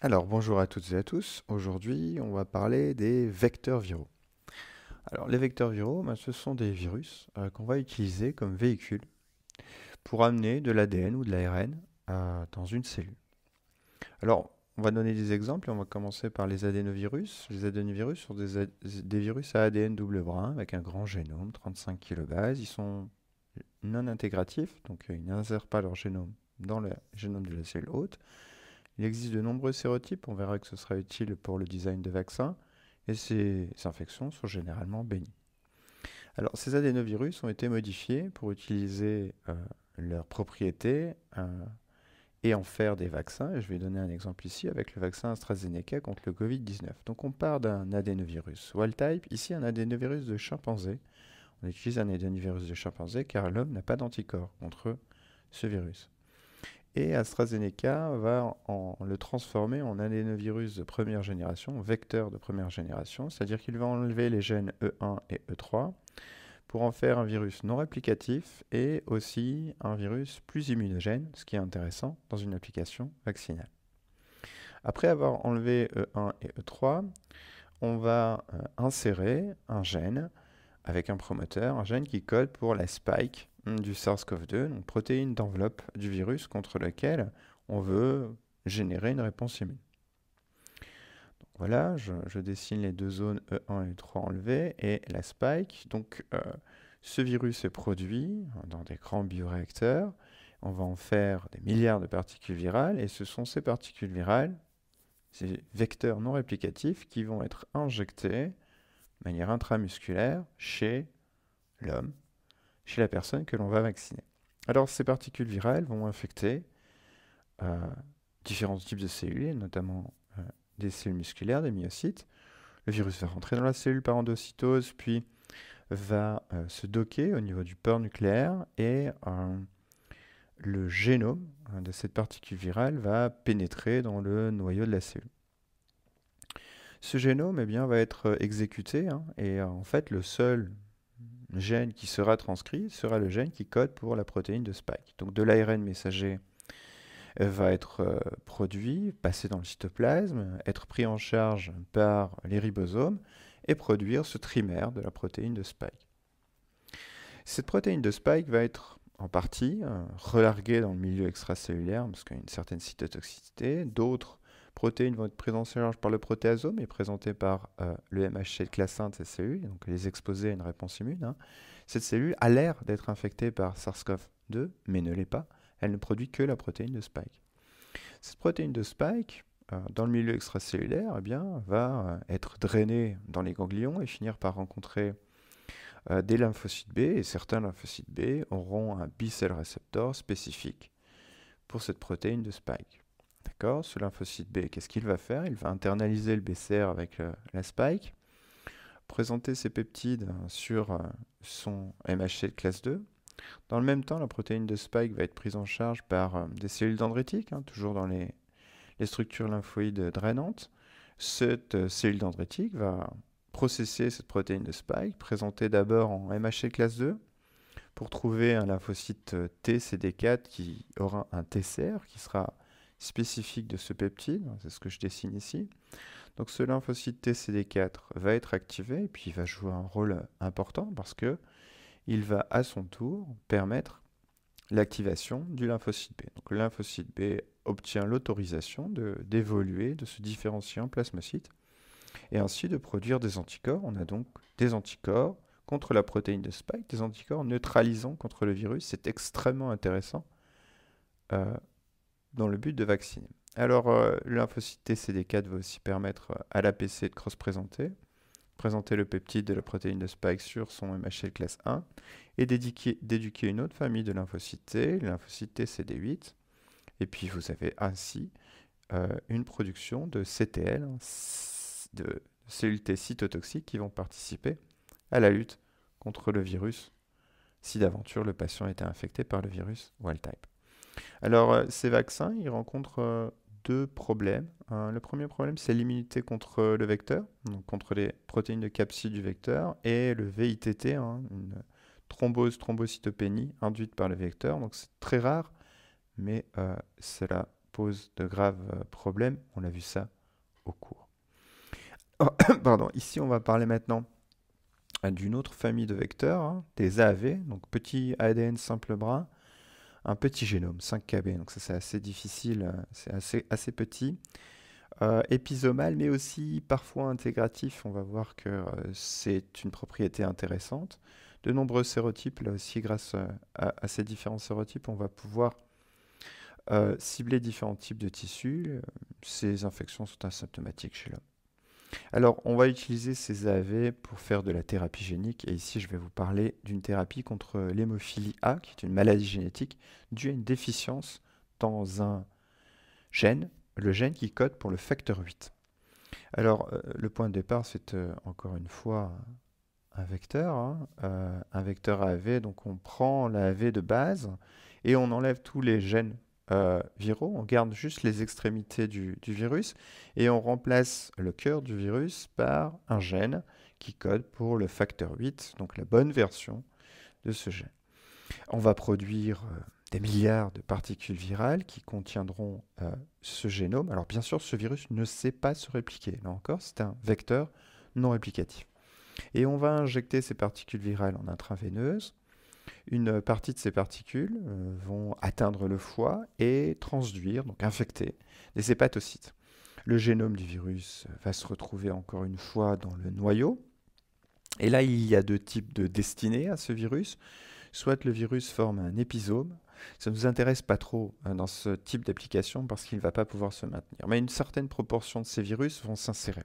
Alors bonjour à toutes et à tous. Aujourd'hui, on va parler des vecteurs viraux. Alors les vecteurs viraux, ce sont des virus qu'on va utiliser comme véhicule pour amener de l'ADN ou de l'ARN dans une cellule. Alors on va donner des exemples et on va commencer par les adénovirus. Les adénovirus sont des virus à ADN double brin avec un grand génome, 35 kilobases. Ils sont non intégratifs, donc ils n'insèrent pas leur génome dans le génome de la cellule hôte. Il existe de nombreux sérotypes, on verra que ce sera utile pour le design de vaccins, et ces infections sont généralement bénies. Alors, ces adénovirus ont été modifiés pour utiliser leurs propriétés et en faire des vaccins. Et je vais donner un exemple ici avec le vaccin AstraZeneca contre le Covid-19. Donc, on part d'un adénovirus wild type, ici un adénovirus de chimpanzé. On utilise un adénovirus de chimpanzé car l'homme n'a pas d'anticorps contre ce virus. Et AstraZeneca va le transformer en adénovirus de première génération, vecteur de première génération, c'est-à-dire qu'il va enlever les gènes E1 et E3 pour en faire un virus non réplicatif et aussi un virus plus immunogène, ce qui est intéressant dans une application vaccinale. Après avoir enlevé E1 et E3, on va insérer un gène avec un promoteur, un gène qui code pour la spike du SARS-CoV-2, donc protéine d'enveloppe du virus contre lequel on veut générer une réponse immune. Donc voilà, je dessine les deux zones E1 et E3 enlevées et la spike. Donc ce virus est produit dans des grands bioréacteurs. On va en faire des milliards de particules virales et ce sont ces particules virales, ces vecteurs non réplicatifs qui vont être injectés de manière intramusculaire chez l'homme, chez la personne que l'on va vacciner. Alors ces particules virales vont infecter euh, différents types de cellules, notamment des cellules musculaires, des myocytes. Le virus va rentrer dans la cellule par endocytose, puis va se docker au niveau du port nucléaire et le génome de cette particule virale va pénétrer dans le noyau de la cellule. Ce génome va être exécuté et en fait le seul gène qui sera transcrit sera le gène qui code pour la protéine de spike. Donc de l'ARN messager va être produit, passé dans le cytoplasme, être pris en charge par les ribosomes et produire ce trimère de la protéine de spike. Cette protéine de spike va être en partie relarguée dans le milieu extracellulaire parce qu'il y a une certaine cytotoxicité. D'autres protéines vont être prises en charge par le protéasome et présentées par le MHC de classe 1 de ces cellules, donc les exposer à une réponse immune. Cette cellule a l'air d'être infectée par SARS-CoV-2, mais ne l'est pas. Elle ne produit que la protéine de spike. Cette protéine de spike, dans le milieu extracellulaire, va être drainée dans les ganglions et finir par rencontrer des lymphocytes B. Et certains lymphocytes B auront un B-cell receptor spécifique pour cette protéine de spike. D'accord. Ce lymphocyte B, qu'est-ce qu'il va faire? Il va internaliser le BCR avec la spike, présenter ses peptides sur son MHC de classe 2. Dans le même temps, la protéine de spike va être prise en charge par des cellules dendritiques, toujours dans les structures lymphoïdes drainantes. Cette cellule dendritique va processer cette protéine de spike, présentée d'abord en MHC classe 2, pour trouver un lymphocyte TCD4 qui aura un TCR qui sera spécifique de ce peptide, c'est ce que je dessine ici. Donc ce lymphocyte TCD4 va être activé et puis il va jouer un rôle important parce que il va à son tour permettre l'activation du lymphocyte B. Donc le lymphocyte B obtient l'autorisation d'évoluer, de se différencier en plasmocyte et ainsi de produire des anticorps. On a donc des anticorps contre la protéine de spike, des anticorps neutralisants contre le virus. C'est extrêmement intéressant euh, dans le but de vacciner. Alors, le lymphocyte TCD4 va aussi permettre à l'APC de cross-présenter, présenter le peptide de la protéine de spike sur son MHL classe 1 et d'éduquer une autre famille de lymphocytes T, le lymphocyte TCD8. Et puis, vous avez ainsi une production de CTL, de cellules T cytotoxiques qui vont participer à la lutte contre le virus si d'aventure le patient était infecté par le virus wild type. Alors, ces vaccins, ils rencontrent deux problèmes. Le premier problème, c'est l'immunité contre le vecteur, donc contre les protéines de capsid du vecteur, et le VITT, une thrombocytopénie induite par le vecteur. Donc, c'est très rare, mais cela pose de graves problèmes. On a vu ça au cours. Pardon. Ici, on va parler maintenant d'une autre famille de vecteurs, hein, des AAV, donc petit ADN simple bras, un petit génome, 5 kb, donc ça c'est assez difficile, c'est assez petit. Épisomal, mais aussi parfois intégratif, on va voir que c'est une propriété intéressante. De nombreux sérotypes, là aussi grâce à ces différents sérotypes, on va pouvoir cibler différents types de tissus. Ces infections sont asymptomatiques chez l'homme. Alors, on va utiliser ces AAV pour faire de la thérapie génique. Et ici, je vais vous parler d'une thérapie contre l'hémophilie A, qui est une maladie génétique due à une déficience dans un gène, le gène qui code pour le facteur 8. Alors, le point de départ, c'est encore une fois un vecteur, hein, un vecteur AAV. Donc, on prend l'AAV de base et on enlève tous les gènes viraux, on garde juste les extrémités du virus et on remplace le cœur du virus par un gène qui code pour le facteur 8, donc la bonne version de ce gène. On va produire des milliards de particules virales qui contiendront ce génome. Alors bien sûr, ce virus ne sait pas se répliquer. Là encore, c'est un vecteur non réplicatif. Et on va injecter ces particules virales en intraveineuse. Une partie de ces particules vont atteindre le foie et transduire, donc infecter, des hépatocytes. Le génome du virus va se retrouver encore une fois dans le noyau. Et là, il y a deux types de destinées à ce virus. Soit le virus forme un épisome. Ça ne nous intéresse pas trop dans ce type d'application parce qu'il ne va pas pouvoir se maintenir. Mais une certaine proportion de ces virus vont s'insérer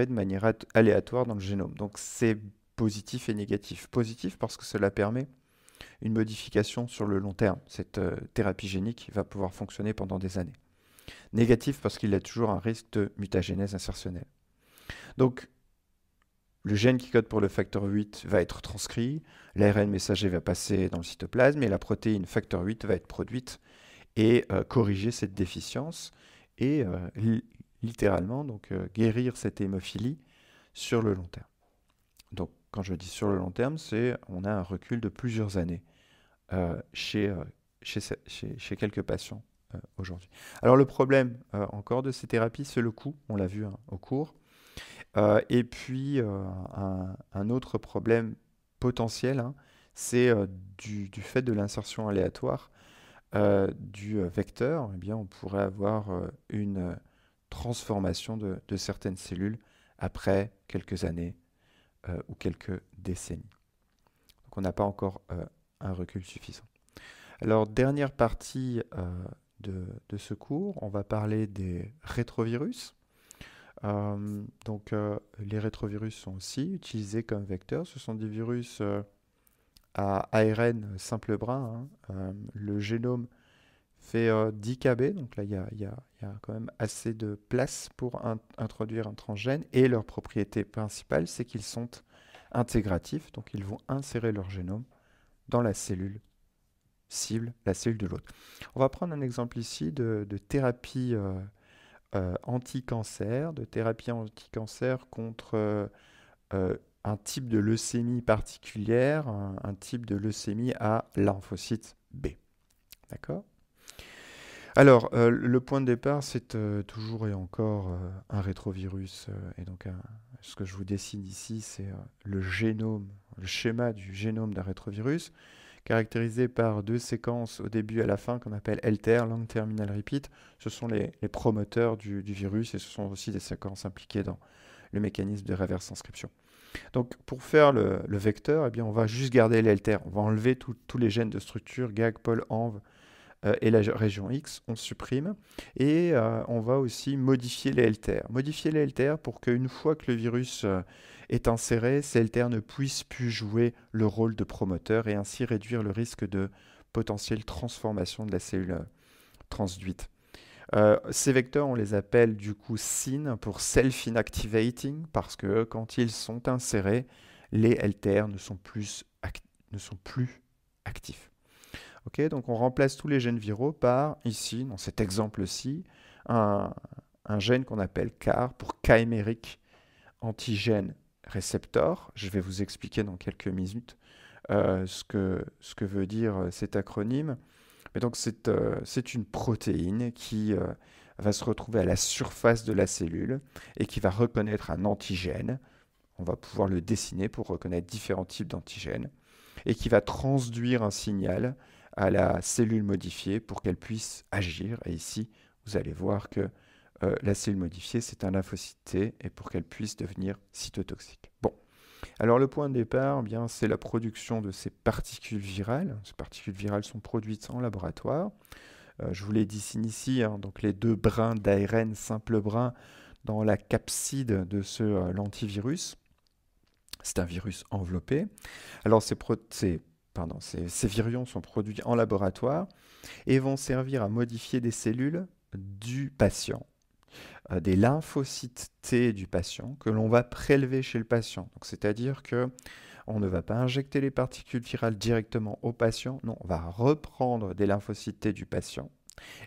de manière aléatoire dans le génome. Donc c'est positif et négatif. Positif parce que cela permet une modification sur le long terme. Cette thérapie génique va pouvoir fonctionner pendant des années. Négatif parce qu'il y a toujours un risque de mutagénèse insertionnelle. Donc, le gène qui code pour le facteur 8 va être transcrit, l'ARN messager va passer dans le cytoplasme et la protéine facteur 8 va être produite et corriger cette déficience et littéralement donc, guérir cette hémophilie sur le long terme. Donc, quand je dis sur le long terme, c'est on a un recul de plusieurs années chez quelques patients aujourd'hui. Alors le problème encore de ces thérapies, c'est le coût, on l'a vu au cours. Et puis un autre problème potentiel, hein, c'est du fait de l'insertion aléatoire du vecteur, eh bien, on pourrait avoir une transformation de certaines cellules après quelques années ou quelques décennies. Donc on n'a pas encore un recul suffisant. Alors, dernière partie de ce cours, on va parler des rétrovirus. Les rétrovirus sont aussi utilisés comme vecteurs. Ce sont des virus à ARN simple brin. Hein. Le génome fait 10 kb, donc là, il y a quand même assez de place pour introduire un transgène. Et leur propriété principale, c'est qu'ils sont intégratifs, donc ils vont insérer leur génome dans la cellule cible, la cellule de l'autre. On va prendre un exemple ici de thérapie anti-cancer, contre un type de leucémie particulière, un type de leucémie à lymphocyte B. D'accord ? Alors, le point de départ, c'est toujours et encore un rétrovirus. Et donc, ce que je vous dessine ici, c'est le génome, le schéma du génome d'un rétrovirus, caractérisé par deux séquences au début et à la fin qu'on appelle LTR, Long Terminal Repeat. Ce sont les promoteurs du virus et ce sont aussi des séquences impliquées dans le mécanisme de reverse inscription. Donc pour faire le vecteur, eh bien, on va juste garder les LTR. On va enlever tous les gènes de structure, GAG, POL, ENV et la région X, on supprime. Et on va aussi modifier les LTR. Modifier les LTR pour qu'une fois que le virus est inséré, ces LTR ne puissent plus jouer le rôle de promoteur et ainsi réduire le risque de potentielle transformation de la cellule transduite. Ces vecteurs, on les appelle du coup SIN pour Self-Inactivating parce que quand ils sont insérés, les LTR ne sont plus actifs. Okay, donc on remplace tous les gènes viraux par, ici, dans cet exemple-ci, un gène qu'on appelle CAR pour chiméric antigène réceptor. Je vais vous expliquer dans quelques minutes ce que veut dire cet acronyme. Mais donc c'est une protéine qui va se retrouver à la surface de la cellule et qui va reconnaître un antigène. On va pouvoir le dessiner pour reconnaître différents types d'antigènes et qui va transduire un signal à la cellule modifiée pour qu'elle puisse agir. Et ici, vous allez voir que la cellule modifiée, c'est un lymphocyte T, et pour qu'elle puisse devenir cytotoxique. Bon, alors le point de départ, eh bien, c'est la production de ces particules virales. Ces particules virales sont produites en laboratoire. Je vous les dessine ici, hein, donc les deux brins d'ARN simple brin dans la capside de ce lentivirus. C'est un virus enveloppé. Alors ces virions sont produits en laboratoire et vont servir à modifier des cellules du patient, des lymphocytes T du patient que l'on va prélever chez le patient. Donc, c'est-à-dire que on ne va pas injecter les particules virales directement au patient, non, on va reprendre des lymphocytes T du patient,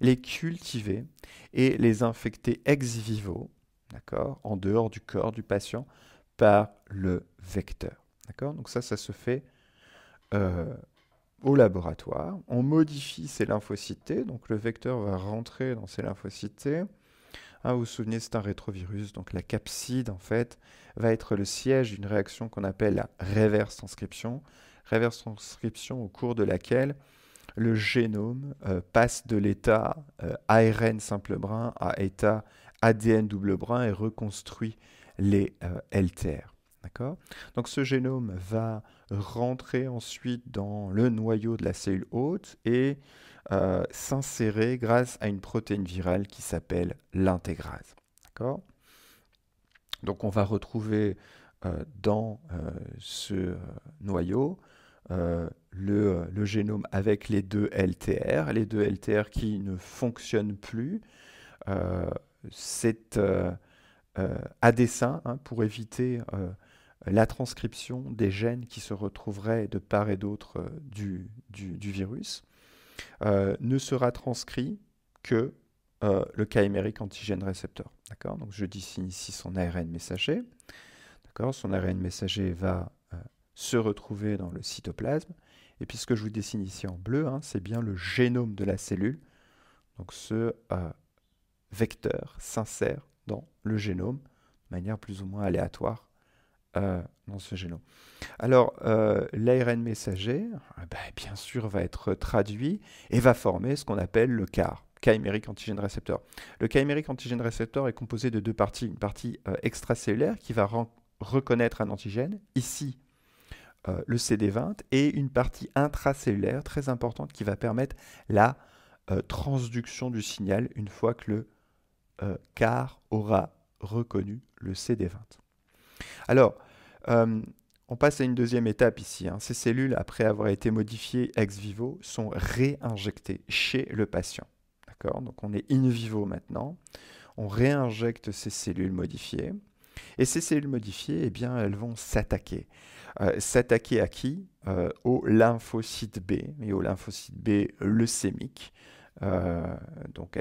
les cultiver et les infecter ex vivo, d'accord, en dehors du corps du patient, par le vecteur. D'accord? Donc ça se fait euh, au laboratoire. On modifie ces lymphocytes T, donc le vecteur va rentrer dans ces lymphocytes T. Vous vous souvenez, c'est un rétrovirus, donc la capside, en fait, va être le siège d'une réaction qu'on appelle la reverse transcription. Reverse transcription au cours de laquelle le génome passe de l'état ARN simple brin à état ADN double brin et reconstruit les LTR. D'accord? Donc ce génome va rentrer ensuite dans le noyau de la cellule hôte et s'insérer grâce à une protéine virale qui s'appelle l'intégrase. D'accord? Donc on va retrouver dans ce noyau le génome avec les deux LTR qui ne fonctionnent plus. C'est à dessein, hein, pour éviter la transcription des gènes qui se retrouveraient de part et d'autre du virus, ne sera transcrit que le chimérique antigène récepteur. D'accord? Donc je dessine ici son ARN messager. D'accord? Son ARN messager va se retrouver dans le cytoplasme. Et puis ce que je vous dessine ici en bleu, hein, c'est bien le génome de la cellule. Donc ce vecteur s'insère dans le génome de manière plus ou moins aléatoire dans ce génome. Alors, l'ARN messager, bien sûr, va être traduit et va former ce qu'on appelle le CAR, chimérique antigène récepteur. Le chimérique antigène récepteur est composé de deux parties. Une partie extracellulaire qui va reconnaître un antigène, ici le CD20, et une partie intracellulaire très importante qui va permettre la transduction du signal une fois que le CAR aura reconnu le CD20. Alors, on passe à une deuxième étape ici, hein. Ces cellules, après avoir été modifiées ex vivo, sont réinjectées chez le patient. D'accord? Donc on est in vivo maintenant. On réinjecte ces cellules modifiées. Et ces cellules modifiées, eh bien, elles vont s'attaquer. S'attaquer à qui? Au lymphocyte B, et au lymphocyte B leucémique. Donc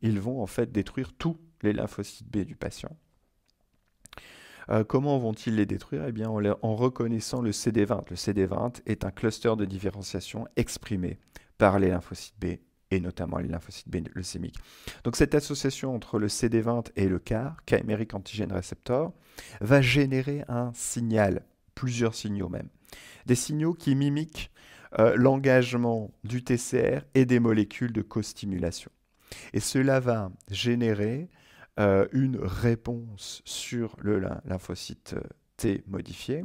ils vont en fait détruire tous les lymphocytes B du patient. Comment vont-ils les détruire? Eh bien, en reconnaissant le CD20. Le CD20 est un cluster de différenciation exprimé par les lymphocytes B et notamment les lymphocytes B leucémiques. Donc cette association entre le CD20 et le CAR, chimérique antigène récepteur, va générer un signal, plusieurs signaux même. Des signaux qui mimiquent l'engagement du TCR et des molécules de co-stimulation. Et cela va générer une réponse sur le lymphocyte T modifié.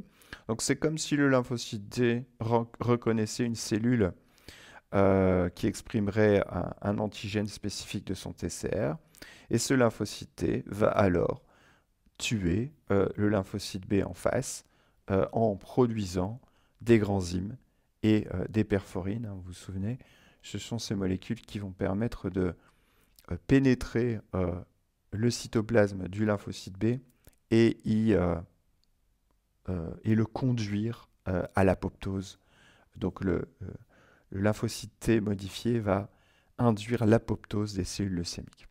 Donc c'est comme si le lymphocyte T reconnaissait une cellule qui exprimerait un antigène spécifique de son TCR. Et ce lymphocyte T va alors tuer le lymphocyte B en face en produisant des granzymes et des perforines, hein, vous vous souvenez, ce sont ces molécules qui vont permettre de pénétrer le cytoplasme du lymphocyte B et le conduire à l'apoptose. Donc le lymphocyte T modifié va induire l'apoptose des cellules leucémiques.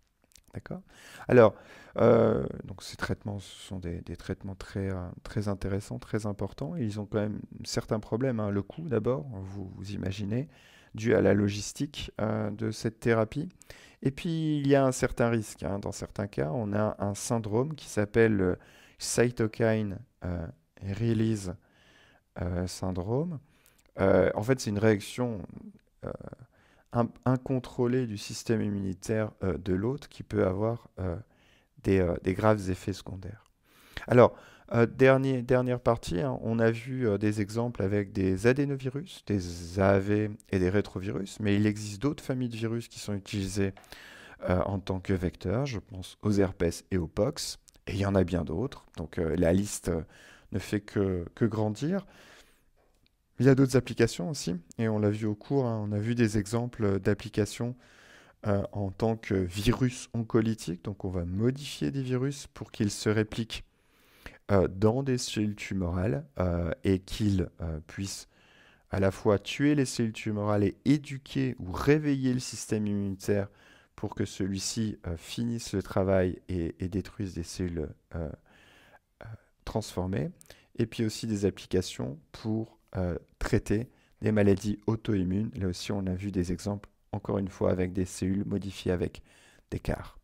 D'accord? Alors, donc ces traitements ce sont des traitements très intéressants, très importants. Et ils ont quand même certains problèmes, hein. Le coût d'abord, vous imaginez. dû à la logistique de cette thérapie. Et puis, il y a un certain risque, hein. Dans certains cas, on a un syndrome qui s'appelle cytokine release syndrome. En fait, c'est une réaction euh, incontrôlée du système immunitaire de l'hôte qui peut avoir des graves effets secondaires. Alors, dernière partie, hein, on a vu des exemples avec des adénovirus, des AAV et des rétrovirus, mais il existe d'autres familles de virus qui sont utilisées en tant que vecteurs. Je pense aux herpès et aux pox, et il y en a bien d'autres. Donc la liste ne fait que grandir. Il y a d'autres applications aussi, et on l'a vu au cours, hein, on a vu des exemples d'applications en tant que virus oncolytique. Donc on va modifier des virus pour qu'ils se répliquent dans des cellules tumorales et qu'ils puissent à la fois tuer les cellules tumorales et éduquer ou réveiller le système immunitaire pour que celui-ci finisse le travail et détruise des cellules transformées. Et puis aussi des applications pour traiter des maladies auto-immunes. Là aussi, on a vu des exemples, encore une fois, avec des cellules modifiées avec des CAR.